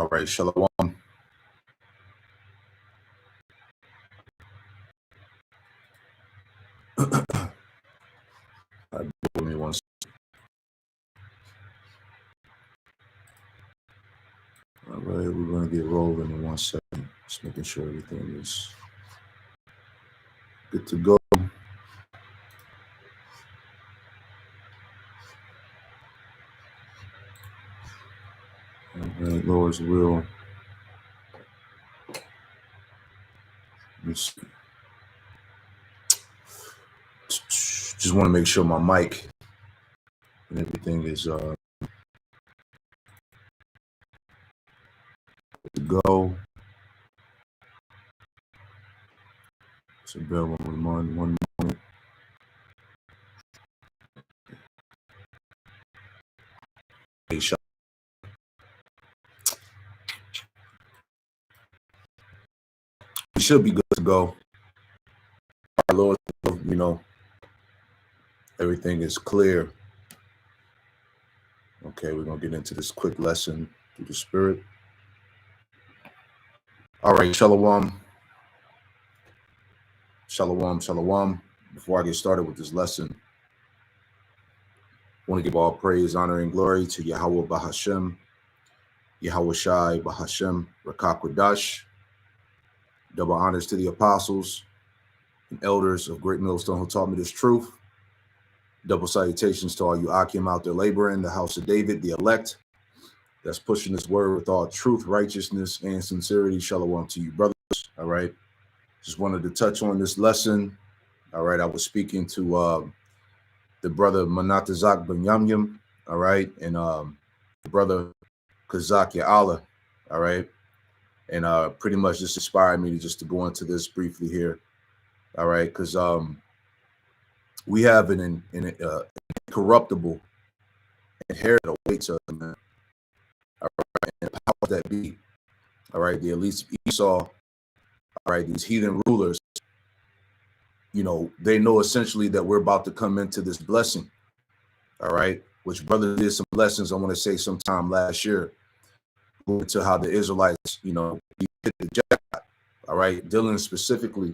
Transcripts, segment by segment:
All right, shalom. Give me one second. All right, we're going to get rolling in 1 second. Just making sure everything is good to go. All right, Lord's will. Just want to make sure my mic and everything is good to go. So bear with me one moment. It should be good to go. Our Lord, you know, everything is clear. Okay, we're going to get into this quick lesson through the Spirit. All right, shalom. Shalom, shalom. Before I get started with this lesson, I want to give all praise, honor, and glory to Yahweh Bahashem, Yahweh Shai Bahashem, Rakakwadash. Double honors to the apostles and elders of Great Millstone who taught me this truth. Double salutations to all you Akim out there laboring, the house of David, the elect, that's pushing this word with all truth, righteousness, and sincerity. Shalom to you, brothers. All right. Just wanted to touch on this lesson. All right. I was speaking to the brother Manatazak Ben Yamyam. All right. And the brother Kazak Allah. All right. And pretty much just inspired me to go into this briefly here. All right. Because we have an incorruptible inheritance awaits us, man. All right. And the powers that be. All right. The elites of Esau. All right. These heathen rulers. You know, they know essentially that we're about to come into this blessing. All right. Which brother did some lessons, I want to say, sometime last year. To how the Israelites, you know, hit the jackpot. All right. Dealing specifically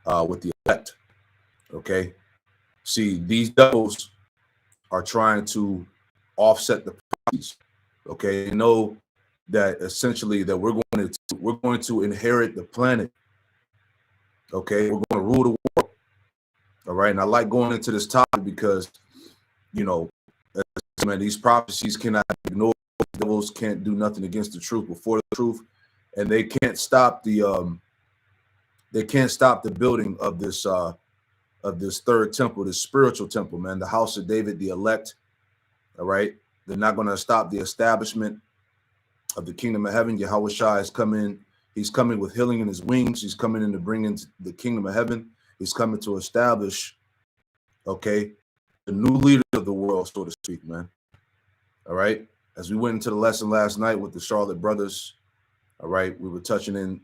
with the elect. Okay. See, these devils are trying to offset the prophecies. Okay. They know that essentially that we're going to inherit the planet. Okay. We're going to rule the world. All right. And I like going into this topic because, you know, man, these prophecies cannot be ignored. Devils can't do nothing against the truth before the truth, and they can't stop the building of this third temple, this spiritual temple, man, the house of David, the elect. All right, they're not going to stop the establishment of the kingdom of heaven. Yahweh Shai is coming. He's coming with healing in his wings. He's coming in to bring in the kingdom of heaven. He's coming to establish, okay, the new leader of the world, so to speak, man. All right. As we went into the lesson last night with the Charlotte brothers, all right, we were touching in,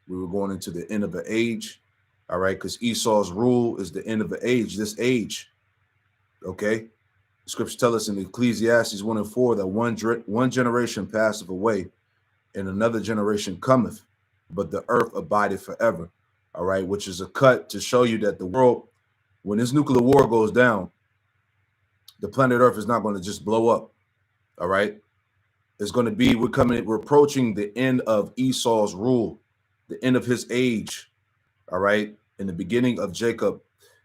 we were going into the end of the age, all right, because Esau's rule is the end of the age, this age, okay? The scriptures tell us in Ecclesiastes 1:4 that one generation passeth away and another generation cometh, but the earth abideth forever, all right, which is a cut to show you that the world, when this nuclear war goes down, the planet Earth is not going to just blow up. All right. It's going to be, we're approaching the end of Esau's rule, the end of his age. All right. In the beginning of Jacob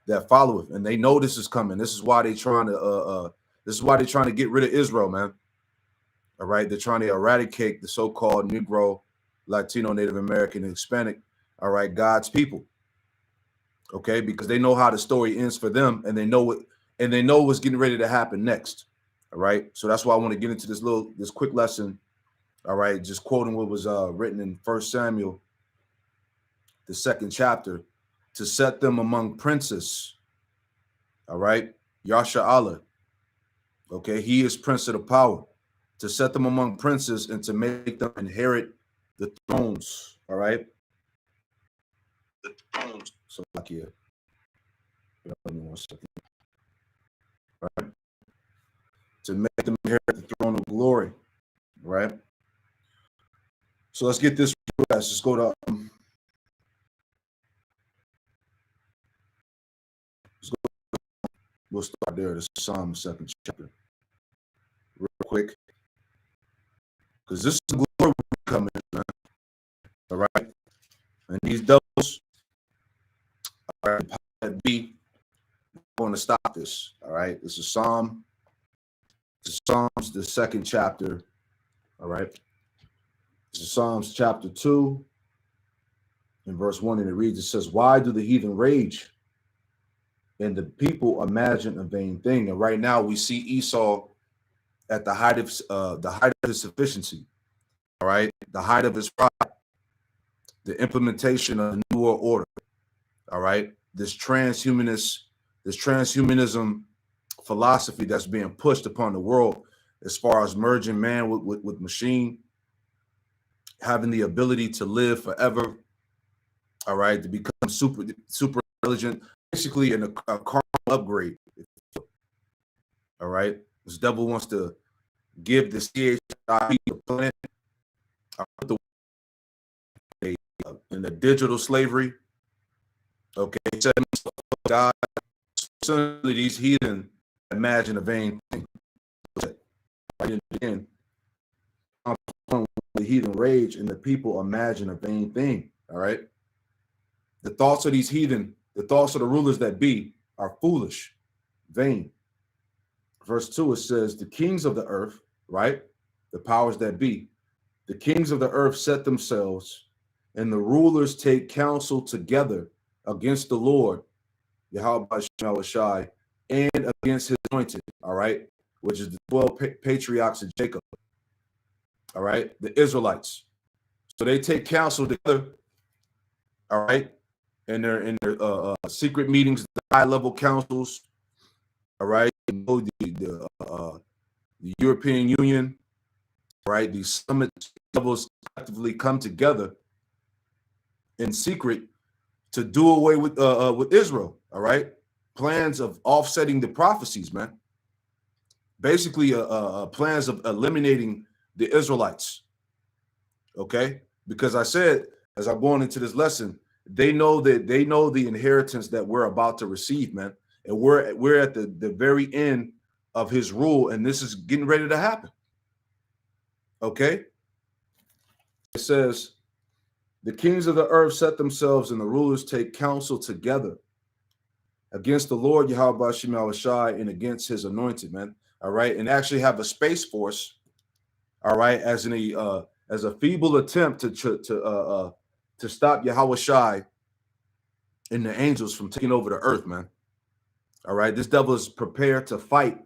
that followeth. And they know this is coming. This is why they're trying to get rid of Israel, man. All right. They're trying to eradicate the so-called Negro, Latino, Native American, and Hispanic. All right. God's people. Okay. Because they know how the story ends for them, and they know what's getting ready to happen next. All right. So that's why I want to get into this quick lesson. All right. Just quoting what was written in 1 Samuel, the 2nd chapter, to set them among princes. All right. Yasha Allah. Okay. He is prince of the power, to set them among princes and to make them inherit the thrones. All right. The thrones. So like here. Give me 1 second. All right. To make them inherit the throne of glory. Right. So let's get this. Let's just go to we'll start there. This is Psalm 2nd chapter. Real quick. Because this is the glory coming, man. All right. And these devils are that be going to stop this. All right. This is Psalms, the 2nd chapter. All right. This is Psalms chapter 2 and verse 1, and it reads, it says, why do the heathen rage and the people imagine a vain thing? And right now we see Esau at the height of his sufficiency. All right, the height of his pride, the implementation of the New World Order. All right, this transhumanism philosophy that's being pushed upon the world, as far as merging man with machine, having the ability to live forever. All right, to become super intelligent, basically a carnal upgrade. All right, this devil wants to give the CHI the planet in the digital slavery. Okay, God, suddenly these heathen imagine a vain thing. Again, the heathen rage and the people imagine a vain thing. All right, the thoughts of these heathen, the thoughts of the rulers that be, are foolish, vain. Verse 2, it says, the kings of the earth, right, the powers that be, the kings of the earth set themselves, and the rulers take counsel together against the Lord, Yahweh, and against his anointed, all right, which is the 12 patriarchs of Jacob, all right, the Israelites. So they take counsel together, all right, and they're in their secret meetings, the high-level councils, all right, the European Union, right, these summit levels collectively come together in secret to do away with Israel, all right? Plans of offsetting the prophecies, man. Basically, plans of eliminating the Israelites, okay? Because I said, as I'm going into this lesson, they know the inheritance that we're about to receive, man. And we're at the very end of his rule, and this is getting ready to happen, okay? It says, the kings of the earth set themselves, and the rulers take counsel together against the Lord Yahweh Shai and against his anointed, man. All right, and actually have a space force, all right, as a feeble attempt to stop Yahweh Shai and the angels from taking over the earth, man. All right, this devil is prepared to fight,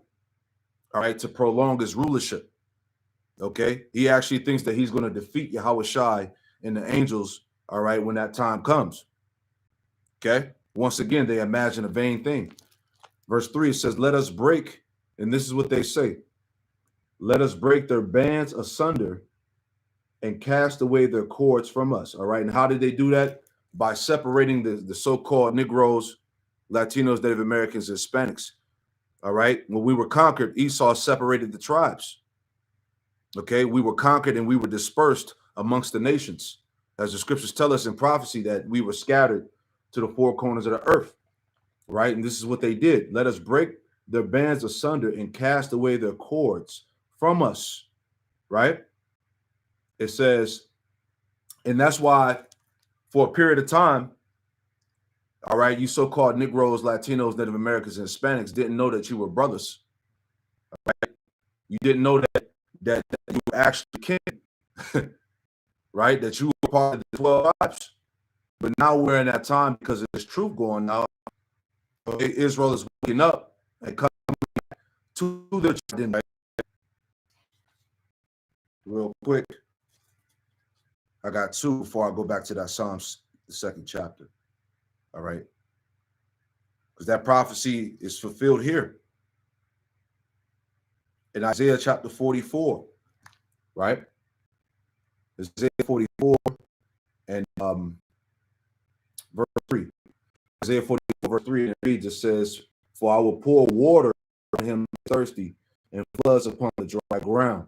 all right, to prolong his rulership. Okay, he actually thinks that he's going to defeat Yahweh Shai and the angels, all right, when that time comes. Okay, once again, they imagine a vain thing. Verse 3 says, let us break, and this is what they say, let us break their bands asunder and cast away their cords from us. All right, and how did they do that? By separating the so-called Negroes, Latinos, Native Americans, Hispanics. All right, when we were conquered, Esau separated the tribes. Okay, we were conquered and we were dispersed amongst the nations, as the scriptures tell us in prophecy that we were scattered to the four corners of the earth, right? And this is what they did. Let us break their bands asunder and cast away their cords from us, right? It says, and that's why for a period of time, all right, you so-called Negroes, Latinos, Native Americans, and Hispanics didn't know that you were brothers. All right? You didn't know that you were actually kin, right? That you were part of the 12 tribes. But now we're in that time because of this truth going out. Israel is waking up and coming to the truth. Real quick, I got two before I go back to that Psalms, the 2nd chapter. All right, because that prophecy is fulfilled here in Isaiah chapter 44, right? Isaiah 44 and verse 3. Isaiah 44 verse 3, and it reads, it says, for I will pour water on him thirsty and floods upon the dry ground.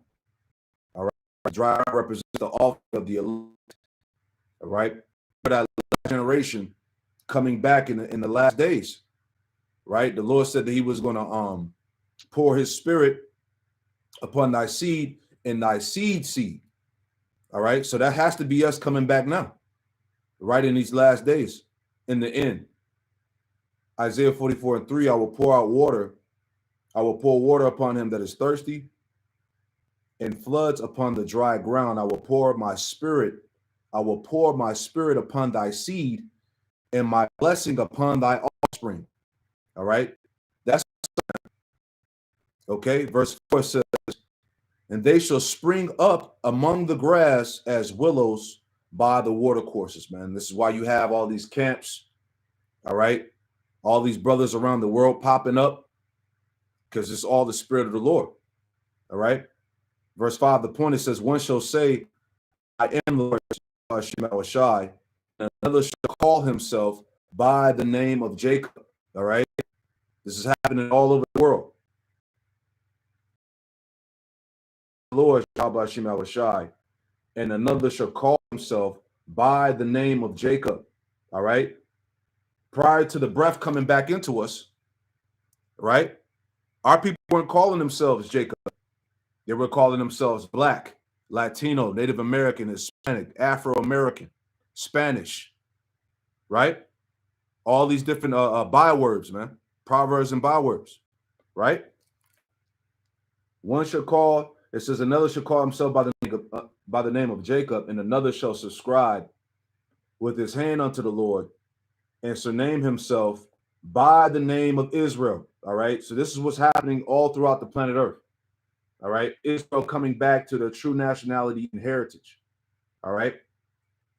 All right, dry represents the office of the elect. All right, for that generation coming back in the last days. Right, the Lord said that He was going to pour His Spirit upon thy seed and thy seed. All right, so that has to be us coming back now, right, in these last days, in the end. Isaiah 44:3, I will pour out water. I will pour water upon him that is thirsty, and floods upon the dry ground. I will pour my spirit. I will pour my spirit upon thy seed, and my blessing upon thy offspring. All right, that's okay. Verse 4 says, and they shall spring up among the grass as willows by the watercourses. Man, this is why you have all these camps. All right, all these brothers around the world popping up, because it's all the Spirit of the Lord. All right. Verse 5, the point, it says, one shall say, I am the Lord Shai, and another shall call himself by the name of Jacob. All right. This is happening all over the world. Lord Shai, and another shall call himself by the name of Jacob. All right. Prior to the breath coming back into us, right? Our people weren't calling themselves Jacob. They were calling themselves Black, Latino, Native American, Hispanic, Afro-American, Spanish, right? All these different bywords, man. Proverbs and bywords, right? One shall call, it says, another shall call himself by the name of Jacob, and another shall subscribe with his hand unto the Lord, and surname himself by the name of Israel. All right. So this is what's happening all throughout the planet Earth. All right. Israel coming back to their true nationality and heritage. All right.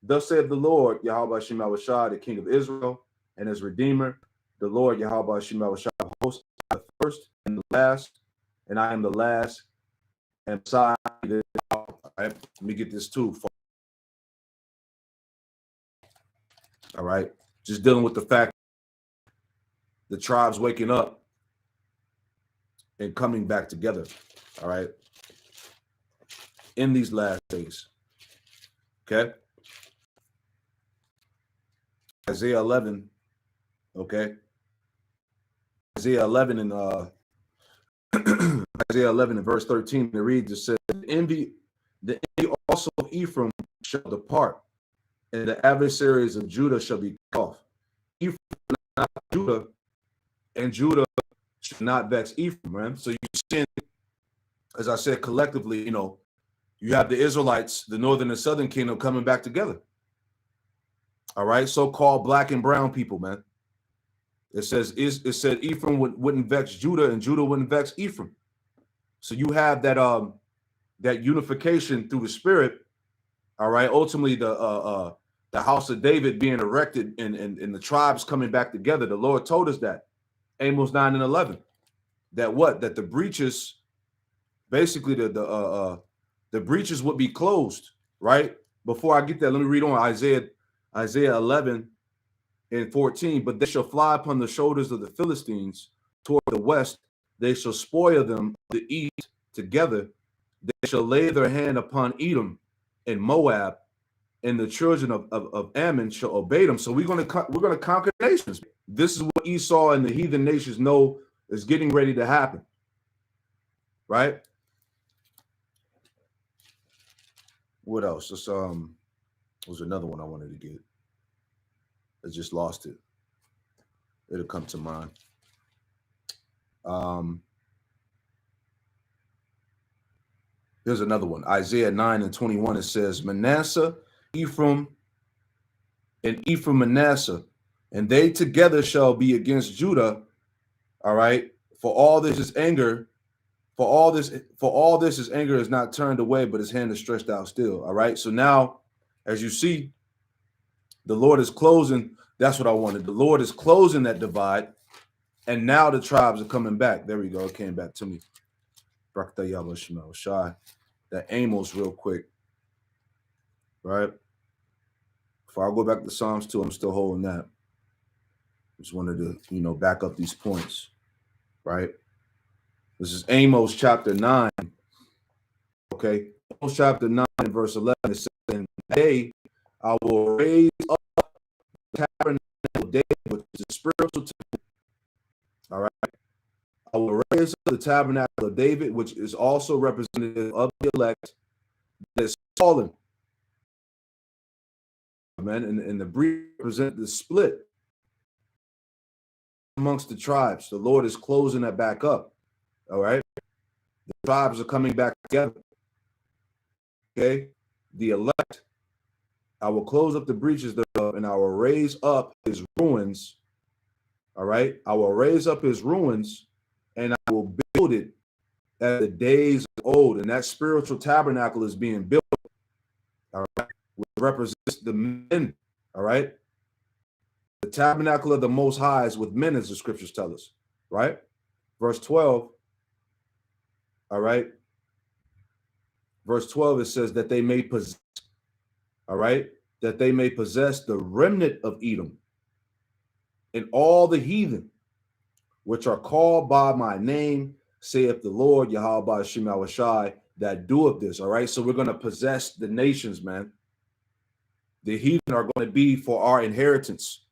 Thus saith the Lord, Yahweh Shem Shai, the King of Israel and his Redeemer, the Lord Yahweh Shem Shai, host, the first and the last, and I am the last. And beside this, all right. Let me get this too. All right. Just dealing with the fact the tribes waking up and coming back together, all right, in these last days. Okay. Isaiah 11, okay. Isaiah 11 and Isaiah 11 and verse 13, it reads, it says, the envy also of Ephraim shall depart, and the adversaries of Judah shall be cut off. Ephraim not Judah, and Judah should not vex Ephraim, man. So you see, as I said, collectively, you know, you have the Israelites, the northern and southern kingdom coming back together. All right, so-called black and brown people, man. It said Ephraim wouldn't vex Judah, and Judah wouldn't vex Ephraim. So you have that that unification through the Spirit. All right, ultimately the house of David being erected and the tribes coming back together. The Lord told us that, Amos 9 and 11, that the breaches, basically the breaches would be closed, right? Before I get there, let me read on Isaiah 11 and 14. But they shall fly upon the shoulders of the Philistines toward the west. They shall spoil them the east together. They shall lay their hand upon Edom and Moab, and the children of Ammon shall obey them. So we're gonna conquer nations. This is what Esau and the heathen nations know is getting ready to happen, right? What else? This was another one I wanted to get. I just lost it. It'll come to mind. Here's another one. Isaiah 9 and 21. It says, Manasseh, Ephraim, and Ephraim Manasseh, and they together shall be against Judah. All right. For all this is anger. For all this his anger is not turned away, but his hand is stretched out still. All right. So now, as you see, the Lord is closing. That's what I wanted. The Lord is closing that divide. And now the tribes are coming back. There we go. It came back to me. That Amos real quick. Right. Before I go back to Psalms 2, I'm still holding that. Just wanted to, back up these points. Right. This is Amos chapter 9. Okay. Amos chapter 9 and verse 11, it says, "In that day I will raise up the tabernacle of David, which is the spiritual temple." All right. I will raise up the tabernacle of David, which is also representative of the elect that is fallen. Amen. And the breach represent the split amongst the tribes. The Lord is closing that back up. All right. The tribes are coming back together. Okay. The elect, I will close up the breaches thereof, and I will raise up his ruins. All right. I will raise up his ruins, and I will build it as the days of old. And that spiritual tabernacle is being built. All right. Which represents the men. All right. The tabernacle of the Most High is with men, as the scriptures tell us. Right. Verse 12. All right. Verse 12, it says that they may possess. All right. That they may possess the remnant of Edom and all the heathen, which are called by my name, saith the Lord, Yahweh Shem Shai, that doeth this. All right. So we're going to possess the nations, man. The heathen are going to be for our inheritance.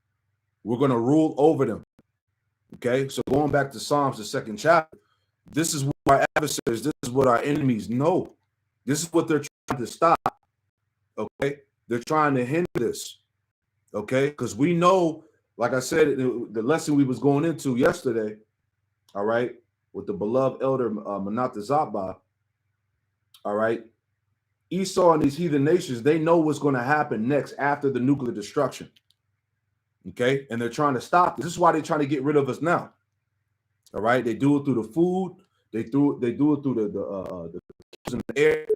We're going to rule over them. Okay. So going back to Psalms, the 2nd chapter, this is what our adversaries, this is what our enemies know. This is what they're trying to stop. Okay. They're trying to hinder this. Okay. Because we know, like I said, the lesson we was going into yesterday, all right, with the beloved elder Manasseh Zabba, all right, Esau and these heathen nations, they know what's going to happen next after the nuclear destruction. Okay. And they're trying to stop this. This is why they're trying to get rid of us now. All right. They do it through the food. They do it through the in the air,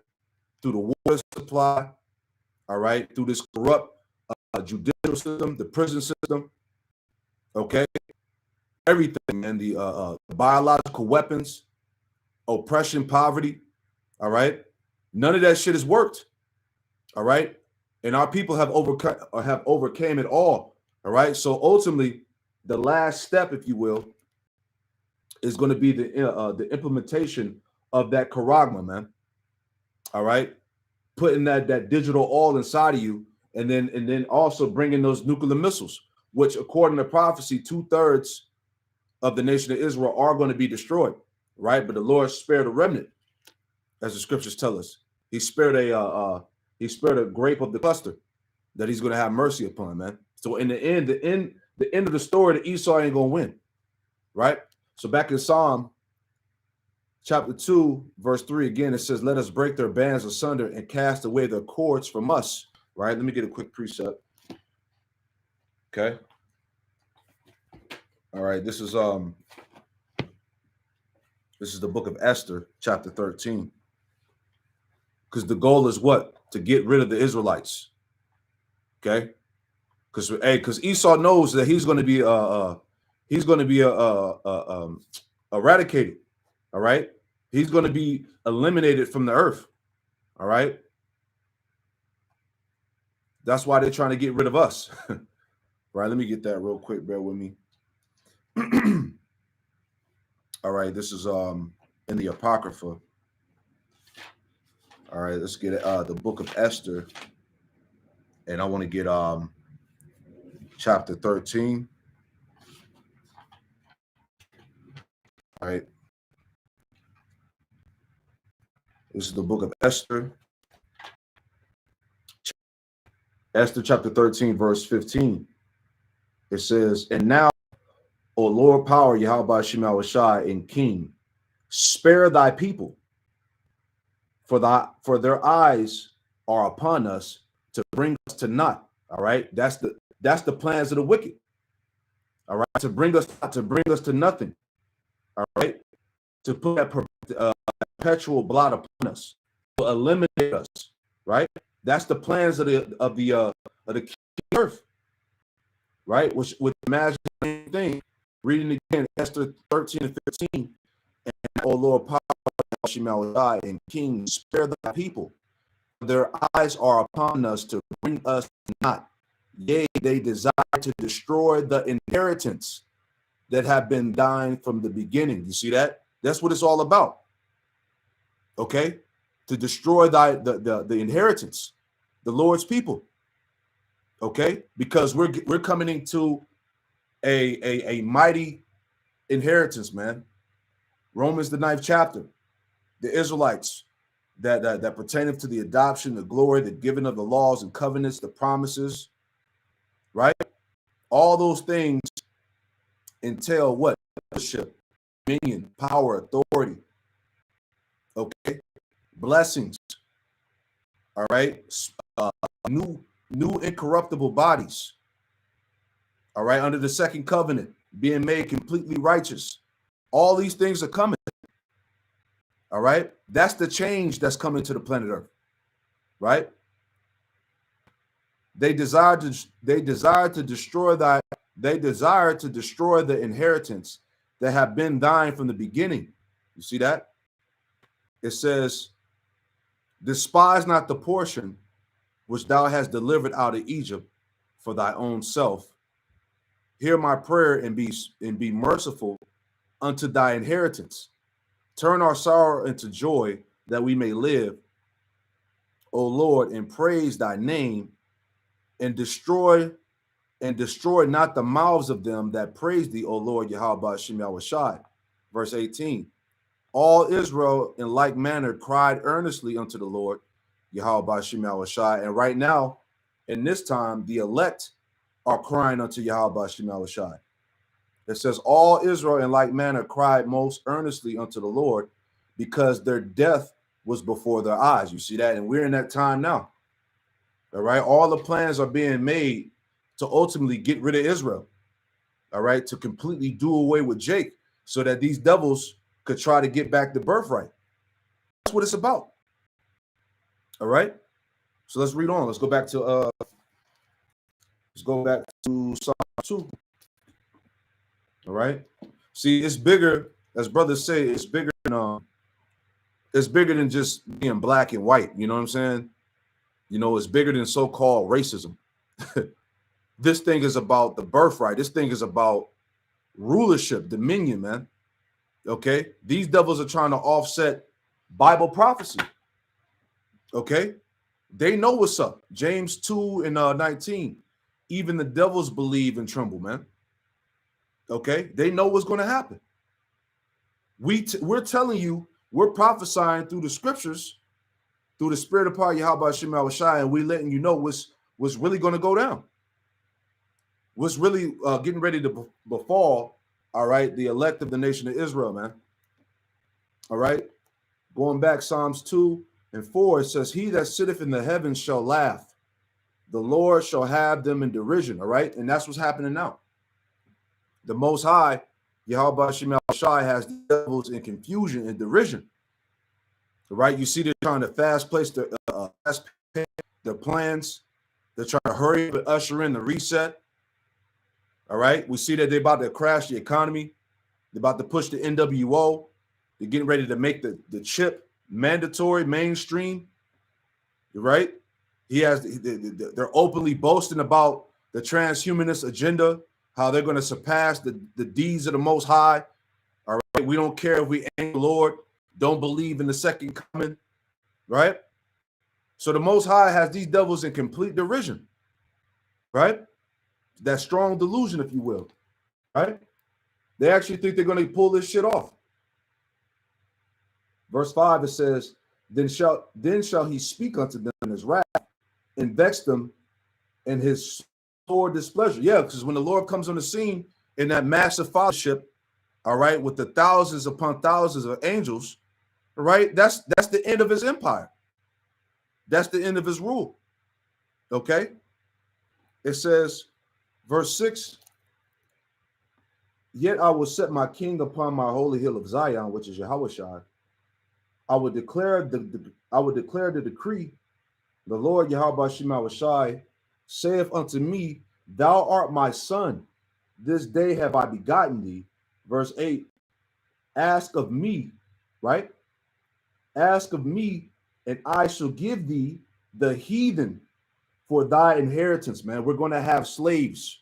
through the water supply. All right. Through this corrupt judicial system, the prison system. Okay. Everything. And the biological weapons, oppression, poverty. All right. None of that shit has worked. All right. And our people have overcame it all. All right. So ultimately, the last step, if you will, is going to be the implementation of that charagma, man. All right. Putting that digital all inside of you, and then also bringing those nuclear missiles, which according to prophecy, 2/3 of the nation of Israel are going to be destroyed. Right. But the Lord spared a remnant, as the scriptures tell us. He spared a grape of the cluster that he's going to have mercy upon, man. So in the end of the story, the Esau ain't going to win. Right. So back in Psalm chapter 2, verse 3, again, it says, let us break their bands asunder and cast away their cords from us. Right. Let me get a quick precept. Okay. All right. This is the book of Esther, chapter 13. Because the goal is what? To get rid of the Israelites. Okay. Because Esau knows that he's going to be eradicated. All right. He's going to be eliminated from the earth. All right. That's why they're trying to get rid of us. Right. Let me get that real quick. Bear with me. All right. This is in the Apocrypha. All right. Let's get the book of Esther. And I want to get chapter 13. All right. This is the book of Esther. Esther chapter 13, verse 15. It says, and now, O Lord power, Yahweh Shem Shai, and King, spare thy people, for their eyes are upon us to bring us to naught. All right. That's the plans of the wicked. All right. To bring us to nothing. All right. To put that perpetual blot upon us, to eliminate us. Right. That's the plans of the earth. Right. Which imagine the same thing. Reading again, Esther 13 and 15. And O Lord power, and King, spare thy people. Their eyes are upon us to bring us not. Yea, they desire to destroy the inheritance that have been thine from the beginning. You see that? That's what it's all about. Okay. to destroy the inheritance, the Lord's people. Okay, because we're coming into a mighty inheritance, man. Romans the 9th chapter, the Israelites that pertaineth to the adoption, the glory, the giving of the laws and covenants, the promises, right? All those things entail what? Leadership, dominion, power, authority. Okay, blessings. All right, new incorruptible bodies. All right, under the second covenant, being made completely righteous. All these things are coming. All right, that's the change that's coming to the planet Earth. Right? They desire to destroy the inheritance that have been thine from the beginning. You see that? It says, despise not the portion which thou hast delivered out of Egypt for thy own self. Hear my prayer and be merciful unto thy inheritance. Turn our sorrow into joy that we may live, O Lord, and praise thy name, and destroy not the mouths of them that praise thee, O Lord, Yahweh Shem Yahushai. Verse 18. All Israel in like manner cried earnestly unto the Lord, Yahweh Shem Yahushai. And right now, in this time, the elect are crying unto Yahweh Shem Yahushai. It says, all Israel in like manner cried most earnestly unto the Lord, because their death was before their eyes. You see that? And we're in that time now. All right. All the plans are being made to ultimately get rid of Israel. All right. To completely do away with Jake so that these devils could try to get back the birthright. That's what it's about. All right. So let's read on. Let's go back to Psalm 2. All right. See, it's bigger, as brothers say, it's bigger than just being black and white. You know what I'm saying? You know, it's bigger than so-called racism. This thing is about the birthright. This thing is about rulership, dominion, man. Okay. These devils are trying to offset Bible prophecy. Okay. They know what's up. James 2 and 19. Even the devils believe and tremble, man. Okay. They know what's going to happen. We're telling you, we're prophesying through the scriptures, through the spirit of power, Yahweh Shem Yahushai, and we're letting you know what's really going to go down. What's really getting ready to befall, all right, the elect of the nation of Israel, man. All right. Going back, Psalms 2 and 4, it says, he that sitteth in the heavens shall laugh. The Lord shall have them in derision. All right. And that's what's happening now. The Most High, Yahweh Shem Yahushai, has the devils in confusion and derision. All right. You see, they're trying to fast place their plans. They're trying to hurry up and usher in the reset. All right. We see that they're about to crash the economy. They're about to push the NWO. They're getting ready to make the chip mandatory, mainstream. Right. They're openly boasting about the transhumanist agenda, how they're going to surpass the deeds of the Most High. All right. We don't care if we ain't the Lord, don't believe in the second coming. Right. So the Most High has these devils in complete derision. Right. That strong delusion, if you will. Right. They actually think they're going to pull this shit off. Verse 5, it says, then shall he speak unto them in his wrath and vex them in his sore displeasure. Yeah, because when the Lord comes on the scene in that massive fellowship, all right, with the thousands upon thousands of angels, right, that's the end of his empire. That's the end of his rule. Okay. It says, verse 6, yet I will set my king upon my holy hill of Zion, which is Yahushua. I would declare the decree. The Lord Yahweh Shem Yahushai saith unto me, thou art my son. This day have I begotten thee. Verse 8, ask of me, right? Ask of me, and I shall give thee the heathen for thy inheritance, man. We're going to have slaves.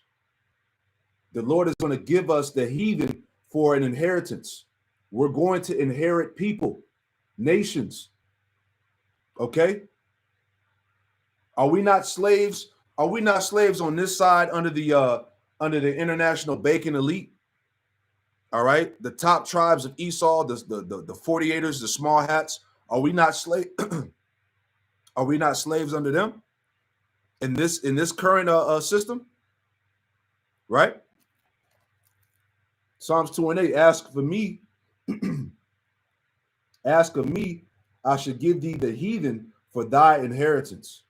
The Lord is going to give us the heathen for an inheritance. We're going to inherit people, nations. Okay. Are we not slaves? Are we not slaves on this side under the international bacon elite? All right. The top tribes of Esau, the 48ers, the small hats. Are we not slave? Are we not slaves under them in this current system? Right? Psalms 2 and 8, ask for me, ask of me, I should give thee the heathen for thy inheritance.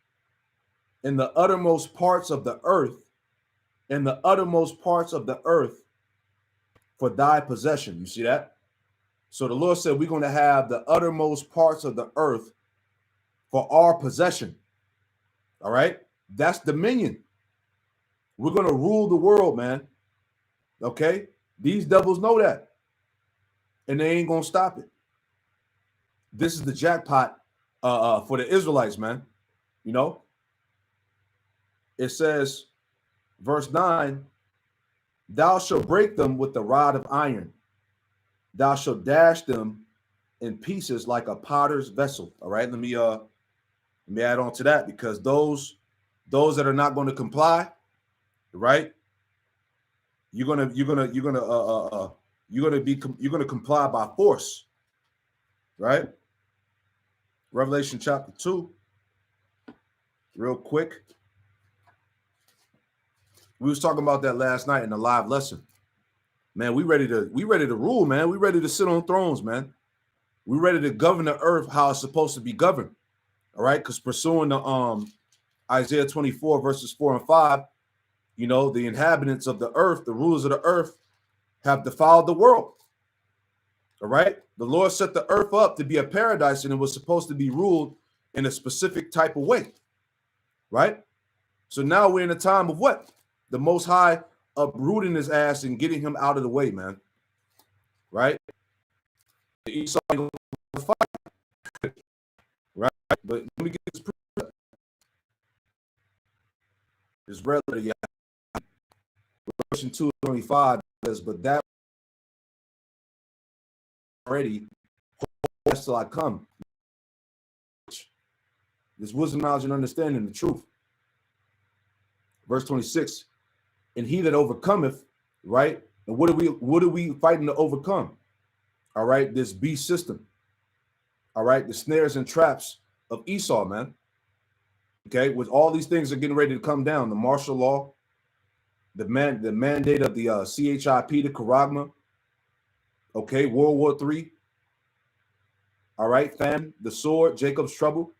In the uttermost parts of the earth, in the uttermost parts of the earth for thy possession. You see that? So the Lord said we're going to have the uttermost parts of the earth for our possession. All right? That's dominion. We're going to rule the world, man. Okay? These devils know that. And they ain't going to stop it. This is the jackpot for the Israelites, man. You know? It says, verse 9, thou shalt break them with the rod of iron. Thou shalt dash them in pieces like a potter's vessel. All right, let me add on to that, because those that are not going to comply, right? You're gonna comply by force, right? Revelation chapter 2, real quick. We was talking about that last night in the live lesson. Man, we ready to rule, man. We ready to sit on thrones, man. We ready to govern the earth how it's supposed to be governed. All right, because pursuing the Isaiah 24 verses 4 and 5, you know, the inhabitants of the earth, the rulers of the earth, have defiled the world. All right, the Lord set the earth up to be a paradise, and it was supposed to be ruled in a specific type of way. Right. So now we're in a time of what? The Most High uprooting his ass and getting him out of the way, man. Right? Esau ain't gonna fight. Right? But let me get this proof. This red letter, yeah. Revelation 2:25 says, but that already till I come. This wisdom, knowledge, and understanding the truth. Verse 26, and he that overcometh, right? And what are we fighting to overcome? All right, this beast system. All right, the snares and traps of Esau, man. Okay, with all these things are getting ready to come down. The martial law, the mandate of the CHIP, the Charagma. Okay, World War III. All right, famine, the sword, Jacob's trouble.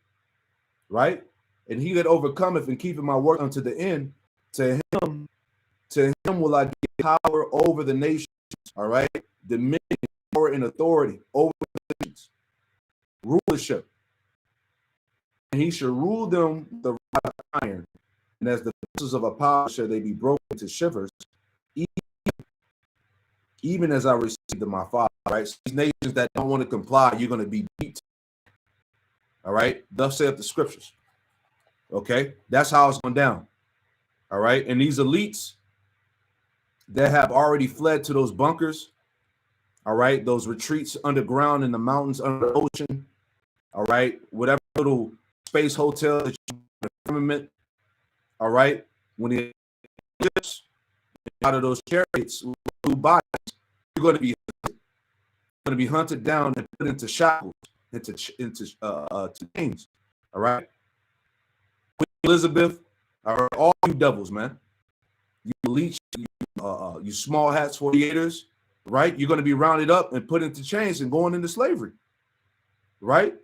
Right, and he that overcometh and keepeth my work unto the end, to him will I give power over the nations. All right, dominion, power, and authority over the nations, rulership. And he shall rule them with the rod of iron, and as the vessels of a power shall they be broken to shivers, even as I received of my Father. Right, so these nations that don't want to comply, you're going to be beat. All right, thus saith the scriptures. Okay, that's how it's going down. All right, and these elites that have already fled to those bunkers, all right, those retreats underground in the mountains under the ocean, all right, whatever little space hotel that you firmament, all right, when it gets out of those chariots, bodies, you're going to be hunted down and put into shackles, into chains. All right, Queen Elizabeth, all you devils, man, you elites, you small hats, 48ers, right? You're going to be rounded up and put into chains and going into slavery, right?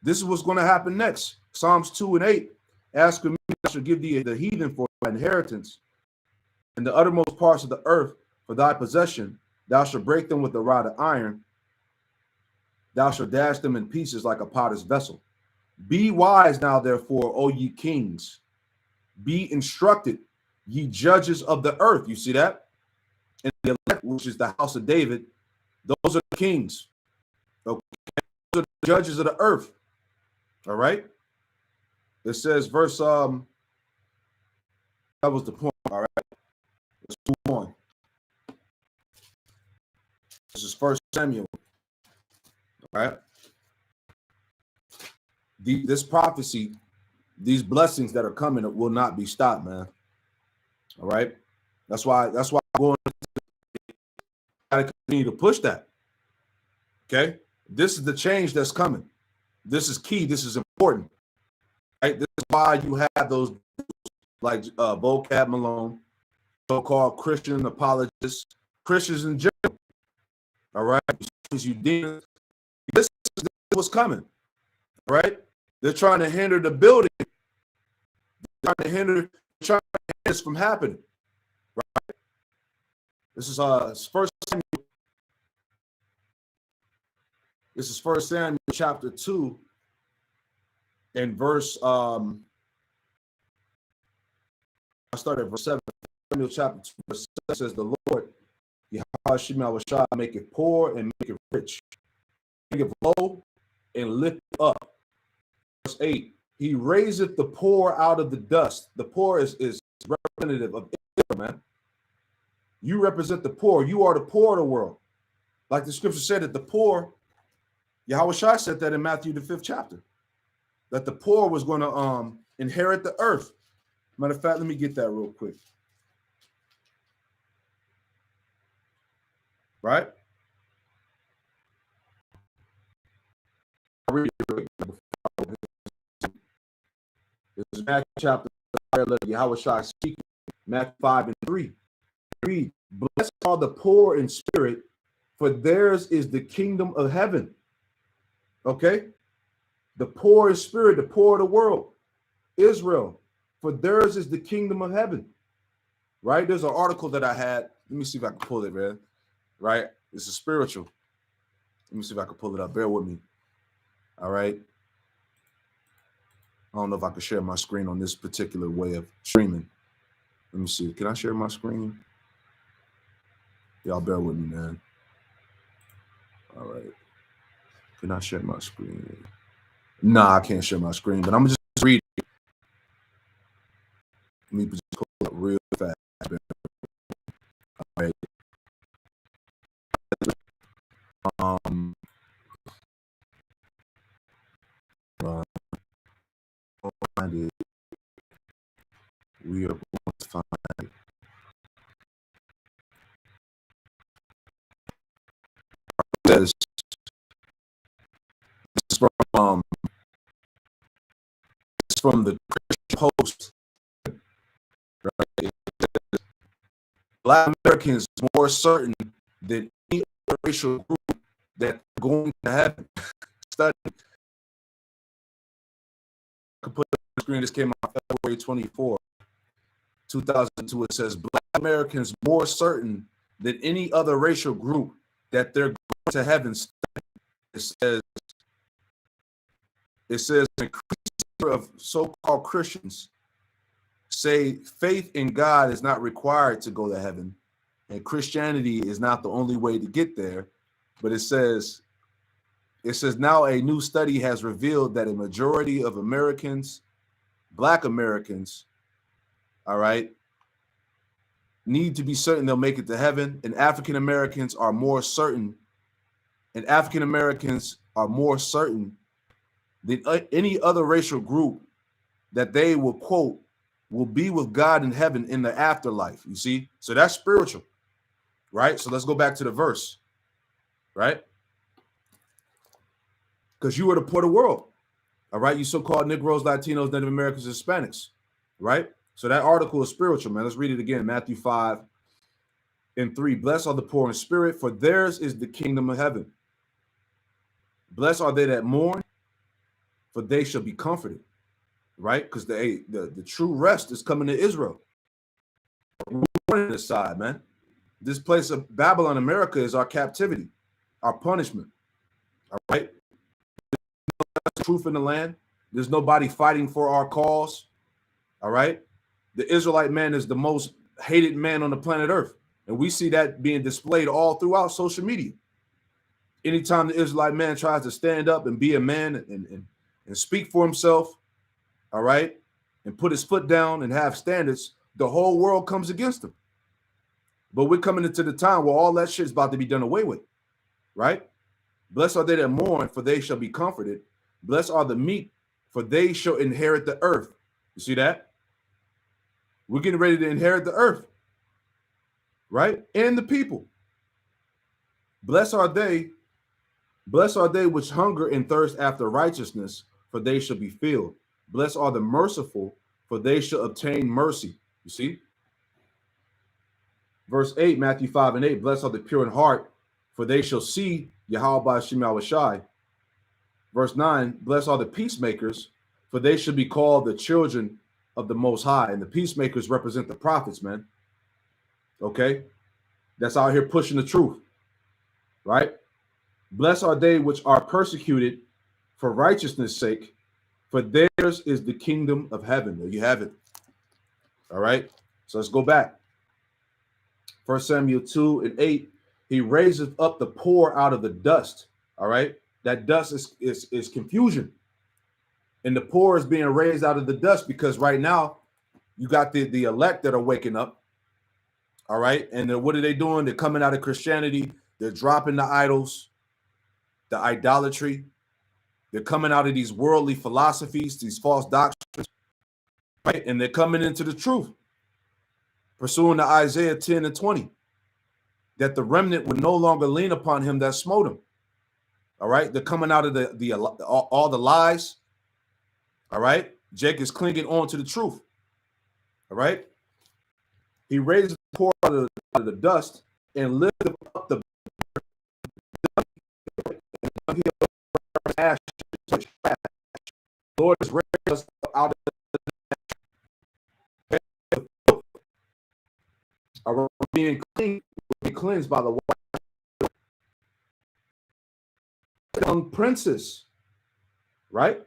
This is what's going to happen next. Psalms 2 and 8, ask of me, I shall give thee the heathen for thy inheritance, and the uttermost parts of the earth for thy possession. Thou shalt break them with the rod of iron. Thou shalt dash them in pieces like a potter's vessel. Be wise now, therefore, O ye kings. Be instructed, ye judges of the earth. You see that? And the elect, which is the house of David, those are the kings. Okay? Those are the judges of the earth. All right. It says, verse, that was the point. All right. Let's move on. This is 1 Samuel. All right. this prophecy, these blessings that are coming will not be stopped, man. All right. That's why I'm going to continue to push that. Okay. This is the change that's coming. This is key. This is important. Right. This is why you have those like Vocab Malone, so-called Christian apologists, Christians in general. All right. This is what's coming. All right. They're trying to hinder the building. They're trying to hinder this from happening. Right. This is First Samuel. This is 1 Samuel chapter 2 and verse I started at verse 7. Samuel chapter 2 verse 7 says, the Lord Yahweh make it poor and make it rich, make it low and lift it up. Verse 8, he raiseth the poor out of the dust. The poor is representative of Israel, man. You represent the poor. You are the poor of the world. Like the scripture said that the poor, Yahweh Shai said that in Matthew the 5th chapter, that the poor was going to inherit the earth. Matter of fact, let me get that real quick. Right? I'll read it. This is Matthew chapter 11, Yahweh Shai speaking, Matthew 5 and 3. Read, blessed are the poor in spirit, for theirs is the kingdom of heaven. Okay? The poor in spirit, the poor of the world, Israel, for theirs is the kingdom of heaven. Right? There's an article that I had. Let me see if I can pull it, man. Right? This is spiritual. Let me see if I can pull it up. Bear with me. All right. I don't know if I can share my screen on this particular way of streaming. Let me see. Can I share my screen? Y'all bear with me, man. All right. Can I share my screen? Nah, I can't share my screen, but I'm just reading. Let me just pull it up real fast. All right. Find it. We are going to find it. This is from the Christian Post. Right? Black Americans more certain than any other racial group that are going to heaven. Study. I could put it on the screen. This came out February 24, 2002. It says Black Americans more certain than any other racial group that they're going to heaven. It says an increasing number of so-called Christians say faith in God is not required to go to heaven, and Christianity is not the only way to get there. But it says now a new study has revealed that a majority of Americans, Black Americans, all right, need to be certain they'll make it to heaven, and African Americans are more certain. And African Americans are more certain than any other racial group that they will, quote, will be with God in heaven in the afterlife. You see? So that's spiritual, right? So let's go back to the verse, right? Because you are the poor of the world, all right? You so-called Negroes, Latinos, Native Americans, Hispanics, right? So that article is spiritual, man. Let's read it again. Matthew 5 and 3. Blessed are the poor in spirit, for theirs is the kingdom of heaven. Blessed are they that mourn, for they shall be comforted, right? Because the true rest is coming to Israel. We're on this side, man. This place of Babylon, America, is our captivity, our punishment, all right? There's no truth in the land. There's nobody fighting for our cause, all right? The Israelite man is the most hated man on the planet Earth, and we see that being displayed all throughout social media. Anytime the Israelite man tries to stand up and be a man and speak for himself, all right, and put his foot down and have standards, the whole world comes against him. But we're coming into the time where all that shit is about to be done away with, right? Blessed are they that mourn, for they shall be comforted. Blessed are the meek, for they shall inherit the earth. You see that? We're getting ready to inherit the earth, right? And the people. Blessed are they which hunger and thirst after righteousness, for they shall be filled. Blessed are the merciful, for they shall obtain mercy. You see? Verse 8, Matthew 5:8, blessed are the pure in heart, for they shall see Yahweh Ba'ashem Yahushai. Verse 9, blessed are the peacemakers, for they shall be called the children of the Most High. And the peacemakers represent the prophets, man. Okay? That's out here pushing the truth, right? Blessed are they which are persecuted for righteousness' sake, for theirs is the kingdom of heaven. There you have it. All right? So let's go back. 1 Samuel 2:8, he raiseth up the poor out of the dust. All right? That dust is confusion. And the poor is being raised out of the dust because right now you got the elect that are waking up. All right? And then what are they doing? They're coming out of Christianity. They're dropping the idols, the idolatry. They're coming out of these worldly philosophies, these false doctrines, right? And they're coming into the truth, pursuing the Isaiah 10:20, that the remnant would no longer lean upon him that smote him. All right? They're coming out of all the lies. All right? Jake is clinging on to the truth. All right? He raises the poor out of the dust and lifted up the ash. Lord has raised us out of the are being cleansed by the water. Young princes, right?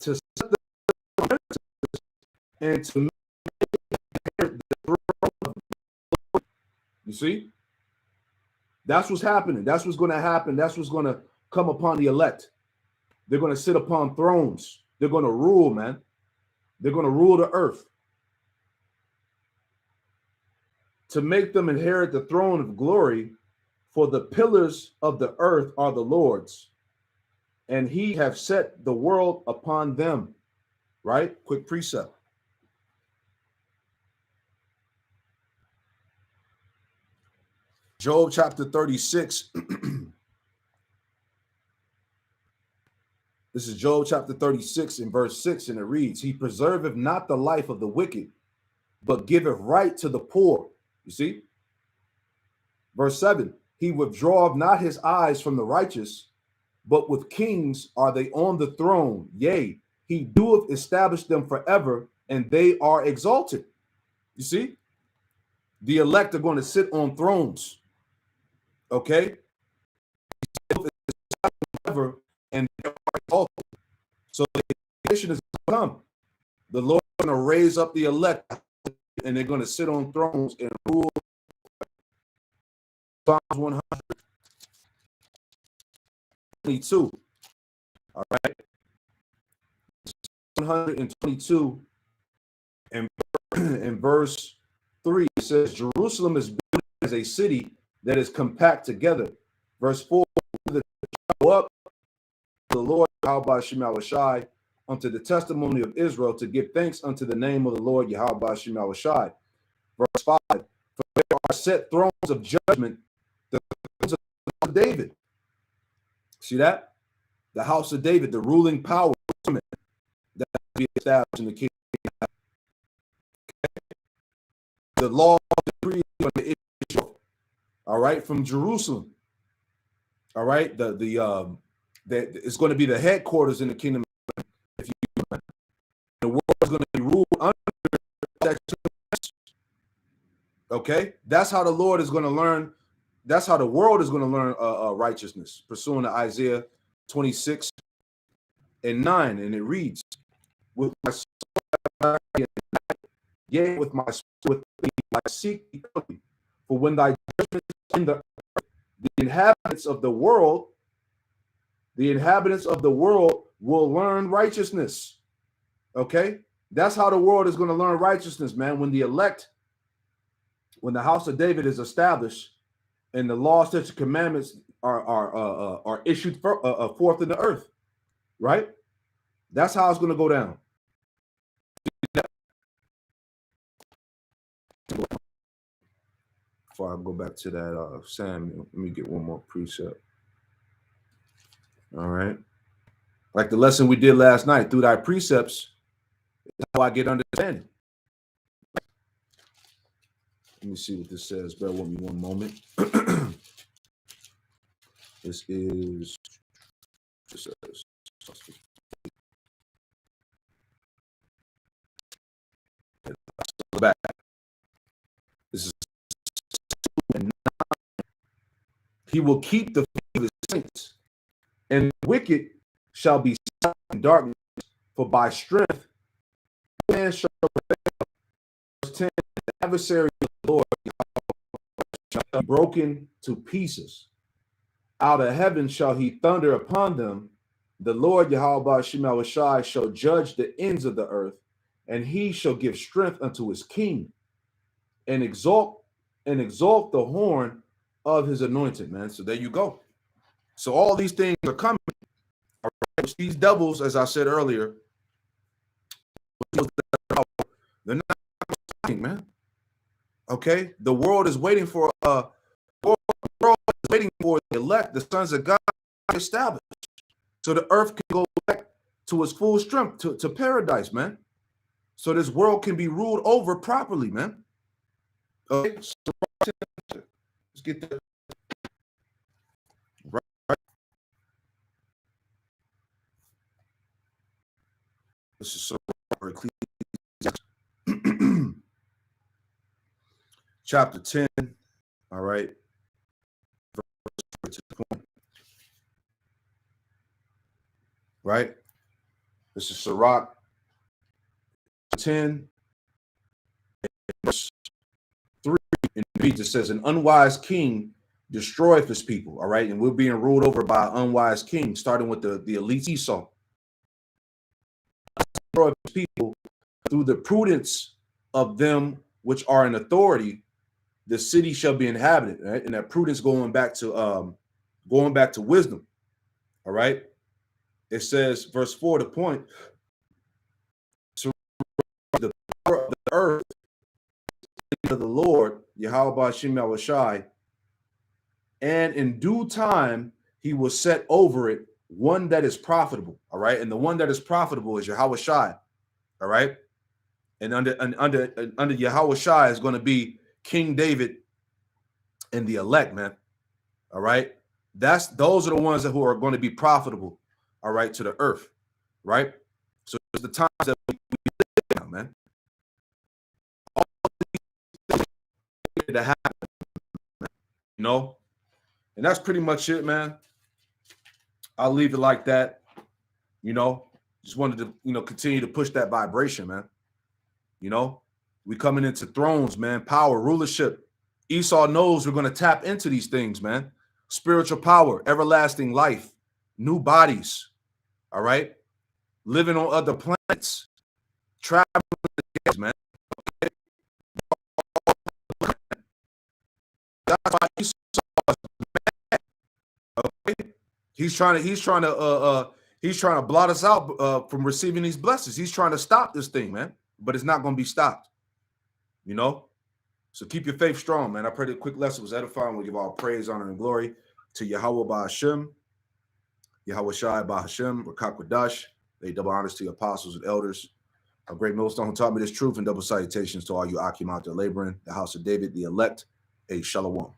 To set the princes and to make the throne. You see? That's what's happening. That's what's going to happen. That's what's going to come upon the elect. They're going to sit upon thrones. They're going to rule, man. They're going to rule the earth. To make them inherit the throne of glory, for the pillars of the earth are the Lord's, and he have set the world upon them. Right? Quick precept. Job chapter 36. This is Job chapter 36 in verse 6, and it reads, he preserveth not the life of the wicked, but giveth right to the poor. You see? Verse 7, he withdraweth not his eyes from the righteous, but with kings are they on the throne. Yea, he doeth establish them forever, and they are exalted. You see? The elect are going to sit on thrones. Okay? Forever, and they are exalted. So the nation is going to come. The Lord is going to raise up the elect, and they're going to sit on thrones and rule. Psalms 122. All right. 122 and in verse 3 it says, Jerusalem is built as a city that is compact together. Verse 4, go up to the Lord Yahweh Shai unto the testimony of Israel to give thanks unto the name of the Lord Yahweh Shai. Verse 5, for there are set thrones of judgment, the thrones of David. See that? The house of David, the ruling power that will be established in the kingdom. The law of the Israel, all right, from Jerusalem. All right, it's going to be the headquarters in the kingdom. If you, the world is going to be ruled under that. Okay, that's how the Lord is going to learn. That's how the world is going to learn righteousness, pursuing the Isaiah 26 and 9, and it reads, "With my soul, yea, with my spirit, I seek thee early. For when thy judgment is in the earth, the inhabitants of the world will learn righteousness." Okay, that's how the world is going to learn righteousness, man. When the house of David is established, and the law, statutes, and commandments are issued forth in the earth, right? That's how it's going to go down. Before I go back to that Samuel, let me get one more precept. All right. Like the lesson we did last night, through thy precepts, is how I get understanding. Let me see what this says. Bear with me one moment. This is, it says, back. This is, he will keep the feet of his saints, and the wicked shall be silent in darkness, for by strength man shall prevail. Verse 10, the adversary of the Lord shall be broken to pieces. Out of heaven shall he thunder upon them. The Lord Yahweh Shemel Shai shall judge the ends of the earth, and he shall give strength unto his king, and exalt the horn of his anointed, man. So there you go. So all these things are coming. All right? These devils, as I said earlier, they're not coming, man. Okay, the world is waiting for the world is waiting for the elect, the sons of God, to establish, so the earth can go back to its full strength, to paradise, man. So this world can be ruled over properly, man. Okay, so let's get that. Right. This is so chapter 10. All right. Right. This is Sirach 10, verse 3. It says, an unwise king destroyeth his people. All right. And we're being ruled over by an unwise king, starting with the elite Esau. Destroy his people through the prudence of them which are in authority. The city shall be inhabited, right? And that prudence going back to wisdom. All right. It says, verse 4, the point, so the power of the earth of the Lord, Yahweh Shemel Shai, and in due time he will set over it one that is profitable. All right. And the one that is profitable is Yahweh Shai. All right. And under Yahweh Shai is going to be King David and the elect, man. All right. Those are the ones who are going to be profitable, all right, to the earth, right? So it's the times that we live now, man. All these things that happen, you know, and that's pretty much it, man. I'll leave it like that, you know. Just wanted to, you know, continue to push that vibration, man. You know, we coming into thrones, man, power, rulership. Esau knows we're going to tap into these things, man. Spiritual power, everlasting life, new bodies, all right? Living on other planets, traveling, man. Okay? That's why Esau is mad. Okay? He's trying to blot us out from receiving these blessings. He's trying to stop this thing, man. But it's not going to be stopped, you know? So keep your faith strong, man. I pray the quick lesson was edifying. We give all praise, honor, and glory to Yahweh Ba'Hashem, Yahweh Shai Ba'Hashem, Rakak Quadash. They double honors to your apostles and elders. A great millstone who taught me this truth, and double salutations to all you Akim out there laboring, the house of David, the elect. A shalom.